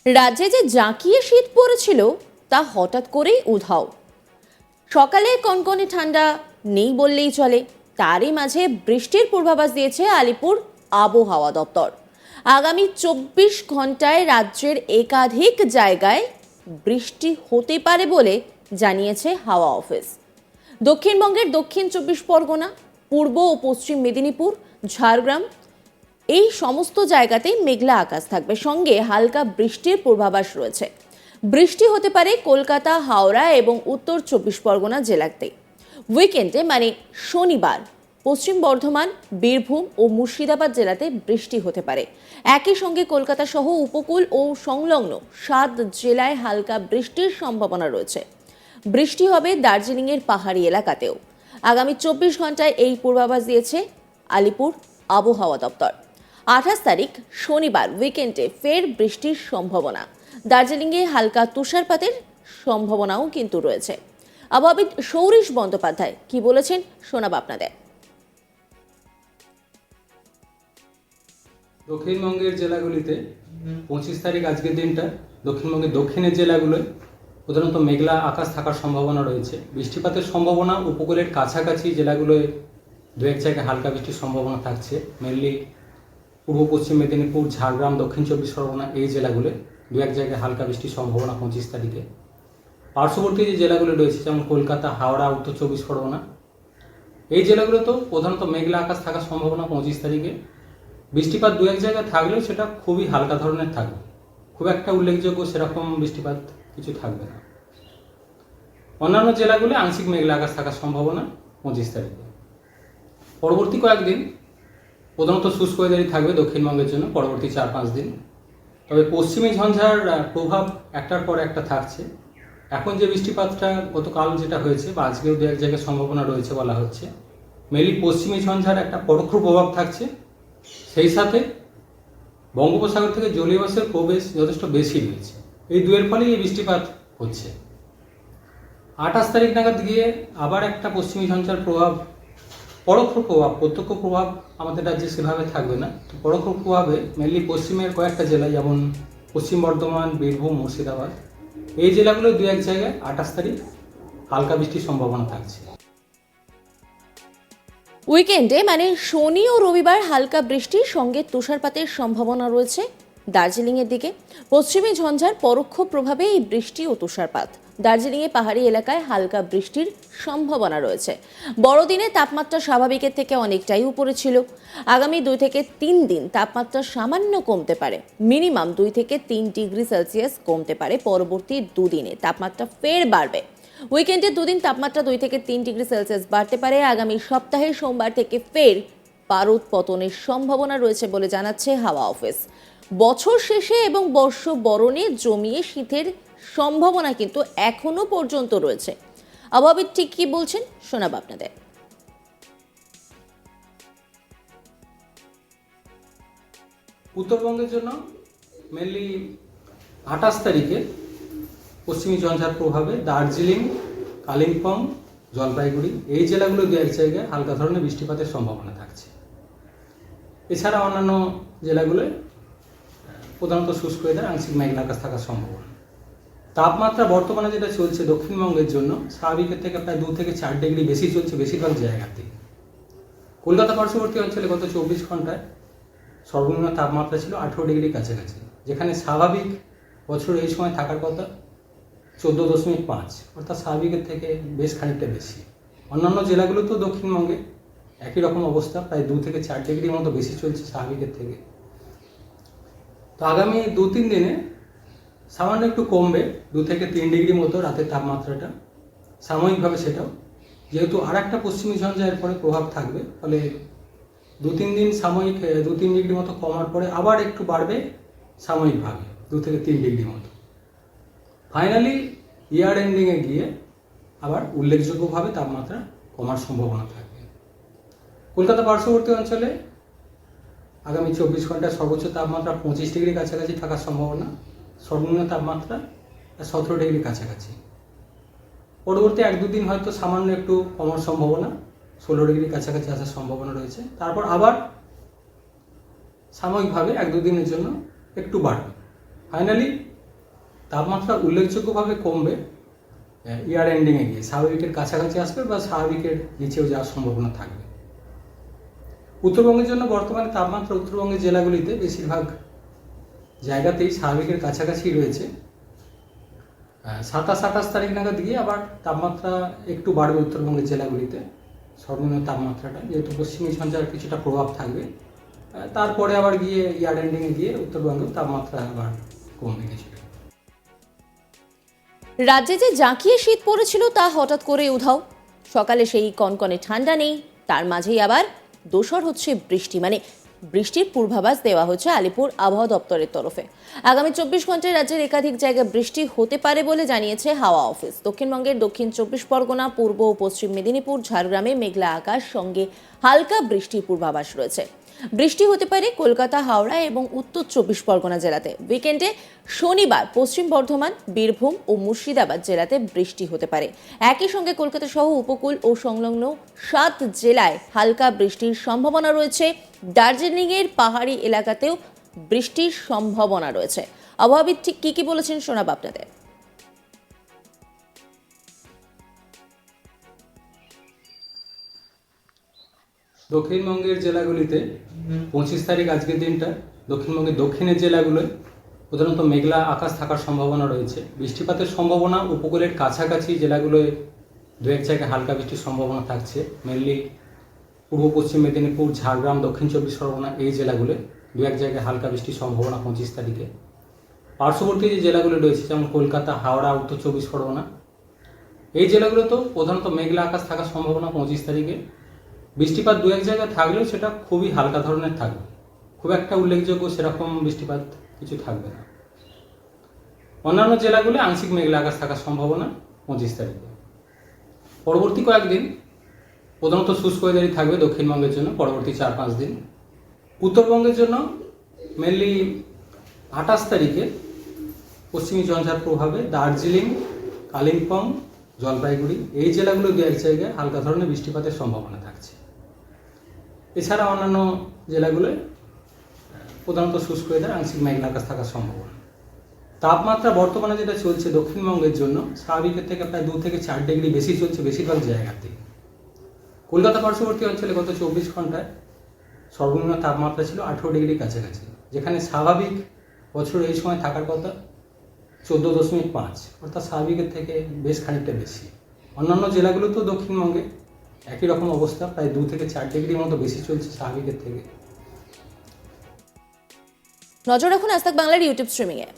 রাজ্যে যে জাঁকিয়ে শীত পড়েছিল তা হঠাৎ করেই উধাও। সকালে কনকনে ঠান্ডা নেই বললেই চলে, তারই মাঝে বৃষ্টির পূর্বাভাস দিয়েছে আলিপুর আবহাওয়া দপ্তর। আগামী 24 ঘন্টায় রাজ্যের একাধিক জায়গায় বৃষ্টি হতে পারে বলে জানিয়েছে হাওয়া অফিস। দক্ষিণবঙ্গের দক্ষিণ 24 পরগনা, পূর্ব ও পশ্চিম মেদিনীপুর, ঝাড়গ্রাম এই সমস্ত জায়গাতেই মেঘলা আকাশ থাকবে, সঙ্গে হালকা বৃষ্টির পূর্বাভাস রয়েছে। বৃষ্টি হতে পারে কলকাতা, হাওড়া এবং উত্তর 24 পরগনা জেলাতে। উইকেন্ডে মানে শনিবার পশ্চিম বর্ধমান, বীরভূম ও মুর্শিদাবাদ জেলাতে বৃষ্টি হতে পারে। একই সঙ্গে কলকাতা সহ উপকূল ও সংলগ্ন 7 জেলায় হালকা বৃষ্টির সম্ভাবনা রয়েছে। বৃষ্টি হবে দার্জিলিংয়ের পাহাড়ি এলাকাতেও। আগামী 24 ঘন্টায় এই পূর্বাভাস দিয়েছে আলিপুর আবহাওয়া দপ্তর। 28 তারিখ শনিবার উইকেন্ডে ফের বৃষ্টির সম্ভাবনা। দার্জিলিংয়ে হালকা তুষারপাতের সম্ভাবনাও কিন্তু রয়েছে। আবহাওয়াবিদ সৌরিশ বন্দ্যোপাধ্যায় কি বলেছেন শোনাব আপনাদের। দক্ষিণবঙ্গের জেলাগুলিতে 25 তারিখ আজকের দিনটা দক্ষিণবঙ্গের দক্ষিণের জেলাগুলোয় প্রধানত মেঘলা আকাশ থাকার সম্ভাবনা রয়েছে। বৃষ্টিপাতের সম্ভাবনা উপকূলের কাছাকাছি জেলাগুলোয় দু এক জায়গায় হালকা বৃষ্টির সম্ভাবনা থাকছে। মেনলি পূর্ব পশ্চিম মেদিনীপুর, ঝাড়গ্রাম, দক্ষিণ 24 পরগনা এই জেলাগুলোয় দু এক জায়গায় হালকা বৃষ্টির সম্ভাবনা 25 তারিখে। পার্শ্ববর্তী যে জেলাগুলো রয়েছে যেমন কলকাতা, হাওড়া, উত্তর 24 পরগনা এই জেলাগুলোতেও প্রধানত মেঘলা আকাশ থাকার সম্ভাবনা 25 তারিখে। বৃষ্টিপাত দু এক জায়গায় থাকলেও সেটা খুবই হালকা ধরনের থাকবে, খুব একটা উল্লেখযোগ্য সেরকম বৃষ্টিপাত কিছু থাকবে না। অন্যান্য জেলাগুলো আংশিক মেঘলা আকাশ থাকার সম্ভাবনা 25 তারিখে। পরবর্তী কয়েকদিন প্রধানত শুষ্ক ওয়েদারই থাকবে দক্ষিণবঙ্গের জন্য পরবর্তী 4-5 দিন। তবে পশ্চিমী ঝঞ্ঝার প্রভাব একটার পর একটা থাকছে। এখন যে বৃষ্টিপাতটা গতকাল যেটা হয়েছে বা আজকেও দু এক জায়গায় সম্ভাবনা রয়েছে বলা হচ্ছে, মেনলি পশ্চিমী ঝঞ্ঝার একটা পরোক্ষ প্রভাব থাকছে। সেই সাথে বঙ্গোপসাগর থেকে জলীয় বাষ্পের প্রবেশ যথেষ্ট বেশি রয়েছে, এই দুয়ের ফলেই এই বৃষ্টিপাত হচ্ছে। 28 তারিখ নাগাদ গিয়ে আবার একটা পশ্চিমী ঝঞ্ঝার প্রভাব, পরোক্ষ প্রভাব, প্রত্যক্ষ প্রভাব আমাদের রাজ্যে সেভাবে থাকবে না। পরোক্ষ প্রভাবে মেনলি পশ্চিমের কয়েকটা জেলা যেমন পশ্চিম বর্ধমান, বীরভূম, মুর্শিদাবাদ এই জেলাগুলো দু এক জায়গায় 28 তারিখ হালকা বৃষ্টির সম্ভাবনা থাকছে। উইকেন্ডে মানে শনি ও রবিবার হালকা বৃষ্টির সঙ্গে তুষারপাতের সম্ভাবনা রয়েছে দার্জিলিংয়ের দিকে। পশ্চিমী ঝঞ্ঝার পরোক্ষ প্রভাবে এই বৃষ্টি ও তুষারপাত। দার্জিলিংয়ে পাহাড়ি এলাকায় হালকা বৃষ্টির সম্ভাবনা রয়েছে। বড়দিনে তাপমাত্রা স্বাভাবিকের থেকে অনেকটাই উপরে ছিল। আগামী 2 থেকে 3 দিন তাপমাত্রা সামান্য কমতে পারে, মিনিমাম 2 থেকে 3 ডিগ্রি সেলসিয়াস কমতে পারে। পরবর্তী 2 দিনে তাপমাত্রা ফের বাড়বে। উইকেন্ডে 2 দিন তাপমাত্রা 2 থেকে 3 ডিগ্রি সেলসিয়াস বাড়তে পারে। আগামী সপ্তাহের সোমবার থেকে ফের পারদ পতনের সম্ভাবনা রয়েছে বলে জানাচ্ছে হাওয়া অফিস। বছর শেষে এবং বর্ষ বরণে জমিয়ে শীতের সম্ভাবনা কিন্তু এখনো পর্যন্ত রয়েছে। আবহাওয়াবিদ ঠিক কি বলছেন শোনাব আপনাদের। উত্তরবঙ্গের জন্য মেনলি 28 তারিখে পশ্চিমী ঝঞ্ঝার প্রভাবে দার্জিলিং, কালিম্পং, জলপাইগুড়ি এই জেলাগুলো দু এক জায়গায় হালকা ধরনের বৃষ্টিপাতের সম্ভাবনা থাকছে। এছাড়া অন্যান্য জেলাগুলোয় প্রধানত শুষ্ক ওয়েদার, আংশিক মেঘলা আকাশ থাকার সম্ভাবনা। তাপমাত্রা বর্তমানে যেটা চলছে দক্ষিণবঙ্গের জন্য স্বাভাবিকের থেকে প্রায় 2 থেকে 4 ডিগ্রি বেশি চলছে বেশিরভাগ জায়গাতে। কলকাতা পার্শ্ববর্তী অঞ্চলে গত 24 ঘন্টায় সর্বনিম্ন তাপমাত্রা ছিল 18 ডিগ্রির কাছাকাছি, যেখানে স্বাভাবিক বছর এই সময় থাকার কথা 14.5, অর্থাৎ স্বাভাবিকের থেকে বেশ খানিকটা বেশি। অন্যান্য জেলাগুলোতেও দক্ষিণবঙ্গে একই রকম অবস্থা, প্রায় 2 থেকে 4 ডিগ্রির মতো বেশি চলছে স্বাভাবিকের থেকে। তো আগামী 2-3 দিনে সামান্য একটু কমবে, 2 থেকে 3 ডিগ্রি মতো রাতের তাপমাত্রাটা সাময়িকভাবে, সেটাও যেহেতু আর একটা পশ্চিমী ঝঞ্ঝা এর পরে প্রভাব থাকবে, ফলে 2-3 দিন সাময়িক 2-3 ডিগ্রি মতো কমার পরে আবার একটু বাড়বে সাময়িকভাবে 2 থেকে 3 ডিগ্রি মতো। ফাইনালি ইয়ার এন্ডিংয়ে গিয়ে আবার উল্লেখযোগ্যভাবে তাপমাত্রা কমার সম্ভাবনা থাকবে। কলকাতা পার্শ্ববর্তী অঞ্চলে আগামী 24 ঘন্টায় সর্বোচ্চ তাপমাত্রা 25 ডিগ্রির কাছাকাছি থাকার সম্ভাবনা, সর্বনিম্ন তাপমাত্রা 17 ডিগ্রির কাছাকাছি। পরবর্তী 1-2 দিন হয়তো সামান্য একটু কমার সম্ভাবনা, 16 ডিগ্রির কাছাকাছি আসার সম্ভাবনা রয়েছে। তারপর আবার সাময়িকভাবে 1-2 দিনের জন্য একটু বাড়বে। ফাইনালি তাপমাত্রা উল্লেখযোগ্যভাবে কমবে ইয়ার এন্ডিংয়ে গিয়ে, স্বাভাবিকের কাছাকাছি আসবে বা স্বাভাবিকের নিচেও যাওয়ার সম্ভাবনা থাকবে। উত্তরবঙ্গের জন্য বর্তমানে তাপমাত্রা উত্তরবঙ্গের জেলাগুলিতে বেশিরভাগ জায়গাতেই স্বাভাবিকের কাছাকাছি রয়েছে। 27-28 তারিখ নাগাদ গিয়ে আবার তাপমাত্রা একটু বাড়বে উত্তরবঙ্গের জেলাগুলিতে, সর্বনিম্ন তাপমাত্রাটা, যেহেতু পশ্চিমী ঝঞ্ঝার কিছুটা প্রভাব থাকবে। তারপরে আবার গিয়ে ইয়ার এন্ডিংয়ে গিয়ে উত্তরবঙ্গের তাপমাত্রা আবার কমবে কিছুটা। রাজ্যে যে জাঁকিয়ে শীত পড়েছিল তা হঠাৎ করে উধাও। সকালে সেই কনকনে ঠান্ডা নেই, তার মাঝেই আবার দোসর হচ্ছে বৃষ্টি, মানে বৃষ্টির পূর্বাভাস দেওয়া হচ্ছে আলিপুর আবহাওয়া দপ্তরের তরফে। আগামী 24 ঘন্টায় রাজ্যের একাধিক জায়গায় বৃষ্টি হতে পারে বলে জানিয়েছে হাওয়া অফিস। দক্ষিণবঙ্গের দক্ষিণ 24 পরগনা, পূর্ব ও পশ্চিম মেদিনীপুর, ঝাড়গ্রামে মেঘলা আকাশ সঙ্গে হালকা বৃষ্টির পূর্বাভাস রয়েছে। বৃষ্টি হতে পারে কলকাতা, হাওড়া এবং উত্তর 24 পরগনা জেলাতে। উইকেন্ডে শনিবার পশ্চিম বর্ধমান, বীরভূম ও মুর্শিদাবাদ জেলাতে বৃষ্টি হতে পারে। একই সঙ্গে কলকাতা সহ উপকূল ও সংলগ্ন 7 জেলায় হালকা বৃষ্টির সম্ভাবনা রয়েছে। দার্জিলিংয়ের পাহাড়ি এলাকাতেও বৃষ্টির সম্ভাবনা রয়েছে। আবহাওয়াবিদ ঠিক কি বলেছেন শোনাব আপনাদের। দক্ষিণবঙ্গের জেলাগুলিতে 25 তারিখ আজকের দিনটা দক্ষিণবঙ্গের দক্ষিণের জেলাগুলোয় প্রধানত মেঘলা আকাশ থাকার সম্ভাবনা রয়েছে। বৃষ্টিপাতের সম্ভাবনা উপকূলের কাছাকাছি জেলাগুলোয় দু এক জায়গায় হালকা বৃষ্টির সম্ভাবনা থাকছে। মেনলি পূর্ব পশ্চিম মেদিনীপুর, ঝাড়গ্রাম, দক্ষিণ 24 পরগনা এই জেলাগুলোয় দু এক জায়গায় হালকা বৃষ্টির সম্ভাবনা 25 তারিখে। পার্শ্ববর্তী যে জেলাগুলো রয়েছে যেমন কলকাতা, হাওড়া, উত্তর 24 পরগনা এই জেলাগুলোতেও প্রধানত মেঘলা আকাশ থাকার সম্ভাবনা 25 তারিখে। বৃষ্টিপাত দু এক জায়গায় থাকলেও সেটা খুবই হালকা ধরনের থাকবে, খুব একটা উল্লেখযোগ্য সেরকম বৃষ্টিপাত কিছু থাকবে না। অন্যান্য জেলাগুলো আংশিক মেঘলা আকাশ থাকার সম্ভাবনা 25 তারিখে। পরবর্তী কয়েকদিন প্রধানত শুষ্ক ওয়েদারই থাকবে দক্ষিণবঙ্গের জন্য পরবর্তী 4-5 দিন। উত্তরবঙ্গের জন্য মেনলি 28 তারিখে পশ্চিমী ঝঞ্ঝার প্রভাবে দার্জিলিং, কালিম্পং, জলপাইগুড়ি এই জেলাগুলো দু এক জায়গায় হালকা ধরনের বৃষ্টিপাতের সম্ভাবনা থাকছে। এছাড়া অন্যান্য জেলাগুলোয় প্রধানত শুষ্ক ওয়েদার, আংশিক মেঘলা আকাশ থাকার সম্ভাবনা। তাপমাত্রা বর্তমানে যেটা চলছে দক্ষিণবঙ্গের জন্য স্বাভাবিকের থেকে প্রায় 2 থেকে 4 ডিগ্রি বেশি চলছে বেশিরভাগ জায়গাতে। কলকাতা পার্শ্ববর্তী অঞ্চলে গত 24 ঘন্টায় সর্বনিম্ন তাপমাত্রা ছিল 18 ডিগ্রি কাছাকাছি, যেখানে স্বাভাবিক বছর এই সময় থাকার কথা 14.5, অর্থাৎ স্বাভাবিকের থেকে বেশ খানিকটা বেশি। অন্যান্য জেলাগুলোতেও দক্ষিণবঙ্গে একই রকম অবস্থা, প্রায় 2 থেকে 4 ডিগ্রির মতো বেশি চলছে স্বাভাবিকের থেকে। নজর রাখুন আজ তাক বাংলার ইউটিউব স্ট্রিমিংয়ে।